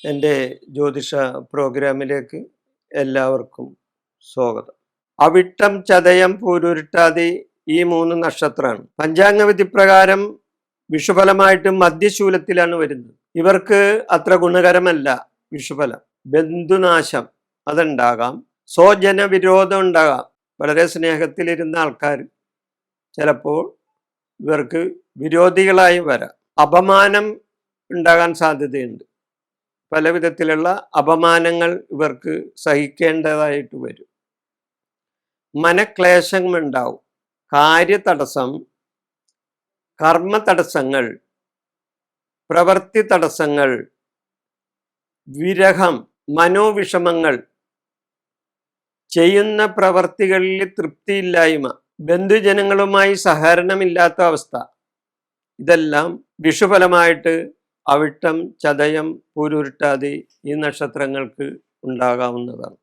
എൻ്റെ ജ്യോതിഷ പ്രോഗ്രാമിലേക്ക് എല്ലാവർക്കും സ്വാഗതം. അവിട്ടം, ചതയം, പൂരുരുട്ടാതി ഈ 3 നക്ഷത്രമാണ്. പഞ്ചാംഗവിധി പ്രകാരം വിഷുഫലമായിട്ട് മധ്യശൂലത്തിലാണ് വരുന്നത്. ഇവർക്ക് അത്ര ഗുണകരമല്ല വിഷുഫലം. ബന്ധുനാശം അതുണ്ടാകാം, സ്വജന വിരോധം ഉണ്ടാകാം. വളരെ സ്നേഹത്തിലിരുന്ന ആൾക്കാർ ചിലപ്പോൾ ഇവർക്ക് വിരോധികളായി വരാം. അപമാനം ഉണ്ടാകാൻ സാധ്യതയുണ്ട്. പല വിധത്തിലുള്ള അപമാനങ്ങൾ ഇവർക്ക് സഹിക്കേണ്ടതായിട്ട് വരും. മനക്ലേശങ്ങളുണ്ടാവും, കാര്യതടസ്സം, കർമ്മ തടസ്സങ്ങൾ, പ്രവൃത്തി തടസ്സങ്ങൾ, വിരഹം, മനോവിഷമങ്ങൾ, ചെയ്യുന്ന പ്രവർത്തികളിൽ തൃപ്തിയില്ലായ്മ, ബന്ധുജനങ്ങളുമായി സഹകരണമില്ലാത്ത അവസ്ഥ, ഇതെല്ലാം വിഷുഫലമായിട്ട് അവിട്ടം, ചതയം, പൂരുരുട്ടാതി ഈ നക്ഷത്രങ്ങൾക്ക് ഉണ്ടാകാവുന്നതാണ്.